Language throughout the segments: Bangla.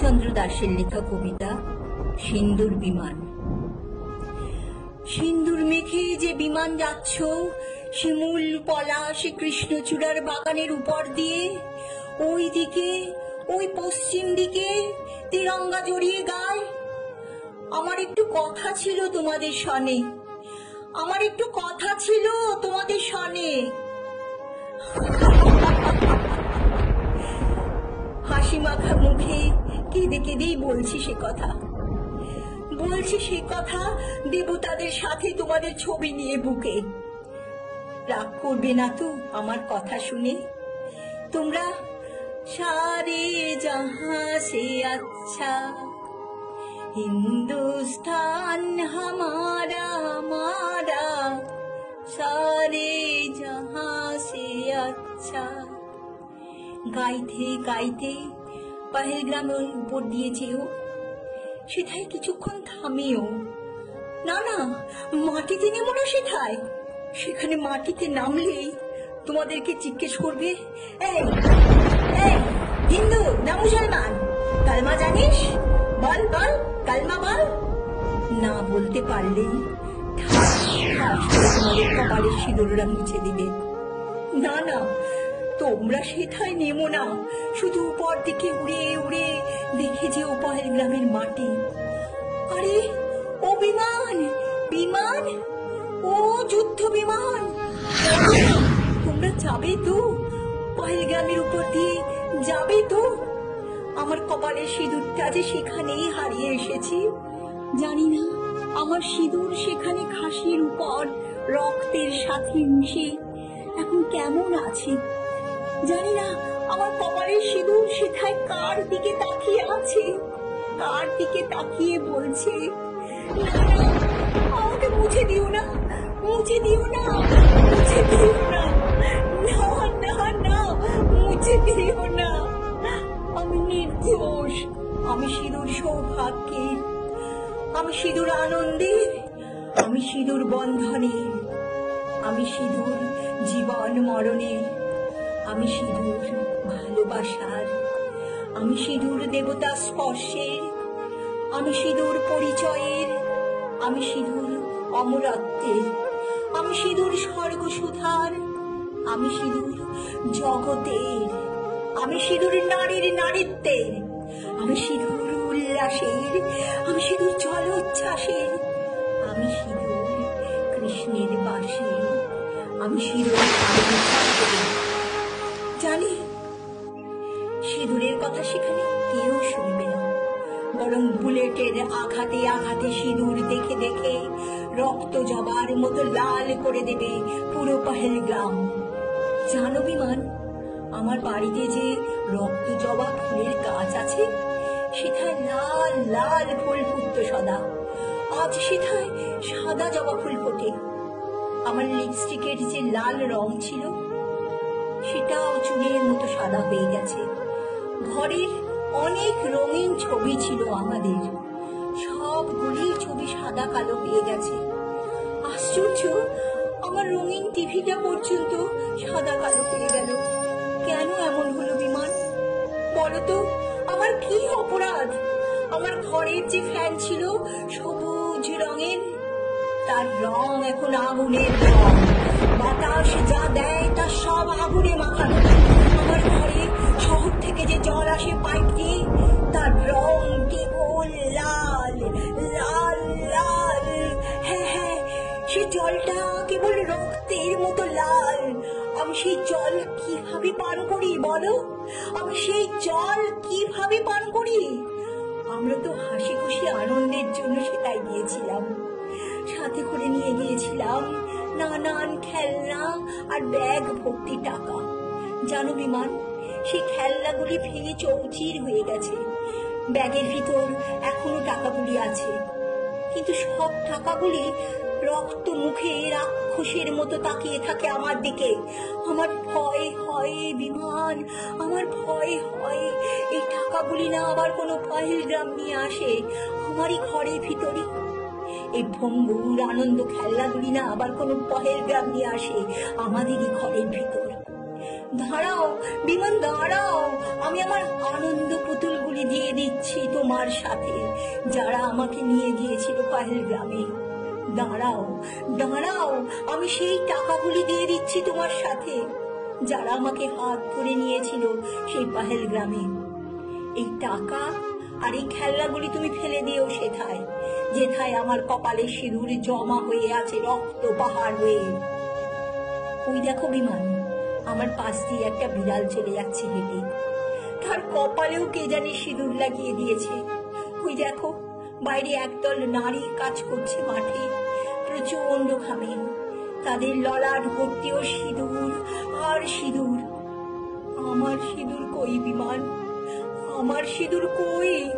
শরৎচন্দ্র দাশের লেখা কবিতা সিন্দুর বিমান। সিন্দুর মেখে যে বিমান যাচ্ছ শিমুল পলাশ কৃষ্ণচূড়ার বাগানের উপর দিয়ে, ওই দিকে ওই পশ্চিম দিকে তিরঙ্গা জড়িয়ে গায়। আমার একটু কথা ছিল তোমাদের সনে, আমার একটু কথা ছিল তোমাদের সনে। হাসি মাখা মুখে কেঁদে কেঁদেই বলছি সে কথা, বলছি সে কথা দেবতাদের সাথে তোমাদের ছবি নিয়ে বুকে। রাগ করবে না তো আমার কথা শুনে? তোমরা সারে জাহাঁ সে আচ্ছা হিন্দুস্তান হামারা মারা, সারে জাহাঁ সে আচ্ছা। গাইতে গাইতে পাহেলগ্রামের উপর দিয়ে যেও, সেথায় কিছুক্ষণ থামিও। না না, মাটিতে নেমো না সেথায়। সেখানে মাটিতে নামলেই তোমাদেরকে জিজ্ঞেস করবে, এই এই হিন্দু না মুসলমান, কালমা জানিস? বল বল, কালমা বল। না বলতে পারলেই তোমাদের কপালের সিঁদুররা মুছে দিবে। না না, তোমরা সেথায় নেমো না, শুধু উপর দিকে উড়ে উড়ে দেখে যে পাহেলগ্রামের মাটি। আরে ও বিমান, বিমান, ও যুদ্ধ বিমান, তোমরা যাবে তো? পাহেলগ্রামের উপর দিয়ে যাবে তো? আমার কপালের সিঁদুরটা যে সেখানেই হারিয়ে এসেছি। জানি না আমার সিঁদুর সেখানে ঘাসের উপর রক্তের সাথে মিশে এখন কেমন আছে। জানি না আমার কপালের সিঁদুর সেথায় কার দিকে তাকিয়ে আছে, কার দিকে তাকিয়ে বলছে, না না, আমাকে মুছে দিও না, মুছে দিও না, মুছে দিও না, না না না, মুছে দিও না। আমি নির্দোষ, আমি সিঁদুর সৌভাগ্যের, আমি সিঁদুর আনন্দের, আমি সিঁদুর বন্ধনের, আমি সিঁদুর জীবন মরণের, আমি সিঁদুর ভালোবাসার, আমি সিঁদুর দেবতা স্পর্শের, আমি সিঁদুর পরিচয়ের, আমি সিঁদুর অমরত্বের, আমি সিঁদুর স্বর্গসুধার, আমি সিঁদুর জগতের, আমি সিঁদুর নারীর নারীত্বের, আমি সিঁদুর উল্লাসের, আমি সিঁদুর জলোচ্ছ্বাসের, আমি সিঁদুর কৃষ্ণের বাসের, আমি সিঁদুর। জানি সিঁদুরের কথা সেখানে কেউ শুনবে না, বরং বুলেটের আঘাতে আঘাতে সিঁদুর দেখে দেখে রক্ত জবার মতো লাল করে দেবে পুরো পাহেলগ্রাম। জানো বিমান, আমার বাড়িতে যে রক্ত জবা ফুলের গাছ আছে, সেথায় লাল লাল ফুল ফুটতো সদা, আজ সেথায় সাদা জবা ফুল ফোটে। আমার লিপস্টিকের যে লাল রং ছিল, সেটাও চুলের মতো সাদা হয়ে গেছে। ঘরের অনেক রঙিন ছবি ছিল আমাদের, সবগুলি ছবি সাদা কালো হয়ে গেছে। আশ্চর্য, আমার রঙিন টিভিটা পর্যন্ত সাদা কালো হয়ে গেল। কেন এমন হলো বিমান? বলতো, আমার কি অপরাধ? আমার ঘরের যে ফ্যান ছিল সবুজ রঙের, তার রং এখন আগুনের রং। বাতাস যা দেয় তা সব আগুনে মাখানো। আমার ঘরে শহর থেকে যে জল আসে পাইপ দিয়ে, তার রং কেবল লাল লাল লাল। হ্যাঁ হ্যাঁ, সে জলটা কেবল রক্তের মতো লাল। আমি সেই জল কিভাবে পান করি বলো? আমি সেই জল কিভাবে পান করি? আমরা তো হাসি খুশি আনন্দের জন্য সেটাই গিয়েছিলাম, সাথে করে নিয়ে গিয়েছিলাম নানান খেলনা আর ব্যাগ ভর্তি টাকা। জানো বিমান, সেই খেলনাগুলি ভেঙে চৌচির হয়ে গেছে। ব্যাগের ভিতর এখনো টাকাগুলি আছে, কিন্তু সব টাকাগুলি রক্ত মুখে রাক্ষসের মতো তাকিয়ে থাকে আমার দিকে। আমার ভয় হয় বিমান, আমার ভয় হয় এই টাকাগুলি না আবার কোনো পাহেলগ্রাম নিয়ে আসে আমারই ঘরের ভিতরে। এই ভঙ্গুর আনন্দ খেলনাগুলি না আবার কোনো পাহেলগ্রাম নিয়ে আসে আমাদেরই ঘরের ভিতর। দাঁড়াও বিমান, দাঁড়াও, আমি আমার আনন্দ পুতুলগুলি দিয়ে দিচ্ছি তোমার সাথে, যারা আমাকে নিয়ে গিয়েছিল পাহেলগ্রামে। দাঁড়াও দাঁড়াও, আমি সেই টাকাগুলি দিয়ে দিচ্ছি তোমার সাথে, যারা আমাকে হাত ধরে নিয়েছিল সেই পাহেলগ্রামে। এই টাকা আর এই খেলনাগুলি তুমি ফেলে দিও সেথায়, যেথায় আমার কপালে সিঁদুর জমা হয়ে আছে রক্ত পাহাড় হয়ে। ওই দেখো বিমান, আমার পাশ দিয়ে একটা বিড়াল চলে যাচ্ছে হেঁটে, তার কপালেও কে জানি সিঁদুর লাগিয়ে দিয়েছে। ওই দেখো বাইরে একদল নারী কাজ করছে মাঠে, প্রচন্ড ঘামে, তাদের ললাট ভর্তিও সিঁদুর আর সিঁদুর। আমার সিঁদুর কই বিমান, আমার সিঁদুর কই?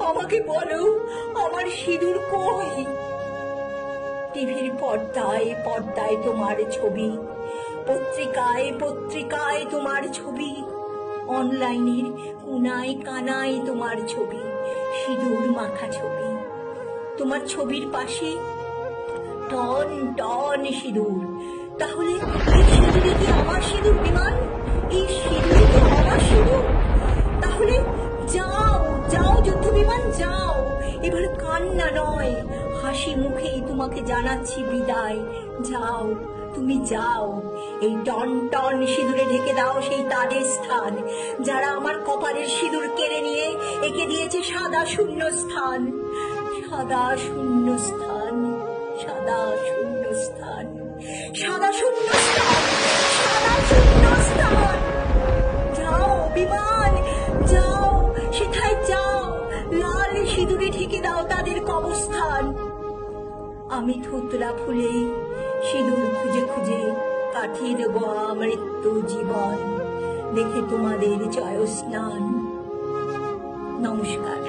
আমাকে বলো, আমার সিঁদুর কই? টিভির পর্দায় পর্দায় তোমার ছবি, পত্রিকায় পত্রিকায় তোমার ছবি, অনলাইনের কোনায় কানায় তোমার ছবি, সিঁদুর মাখা ছবি। তোমার ছবির পাশে টন টন সিঁদুর। তাহলে এই সিঁদুরে কি আমার সিঁদুর বিমান? এই সিঁদুরে কি আমার সিঁদুর? তাহলে যাও যাও যুদ্ধ বিমান, যাও, এবার কান্না নয়, হাসি মুখেই তোমাকে জানাচ্ছি বিদায়। যাও, তুমি যাও, এই টন টন সিঁদুরে ঢেকে দাও সেই তাদের স্থান, যারা আমার কপালের সিঁদুর কেড়ে নিয়ে এঁকে দিয়েছে সাদা শূন্য স্থান, সাদা শূন্য স্থান, সাদা শূন্য স্থান, সাদা শূন্য স্থান, সাদা শূন্য স্থান। যাও বিমান, যাও, সেথায় যাও, লাল সিঁদুরে ঢেকে দাও তাদের কবরস্থান। আমি থুতরা ফুলে সিঁদুর খুঁজে খুঁজে কাটিয়ে দেব আমৃত্যু জীবন, দেখে তোমাদের জয় স্নান। নমস্কার।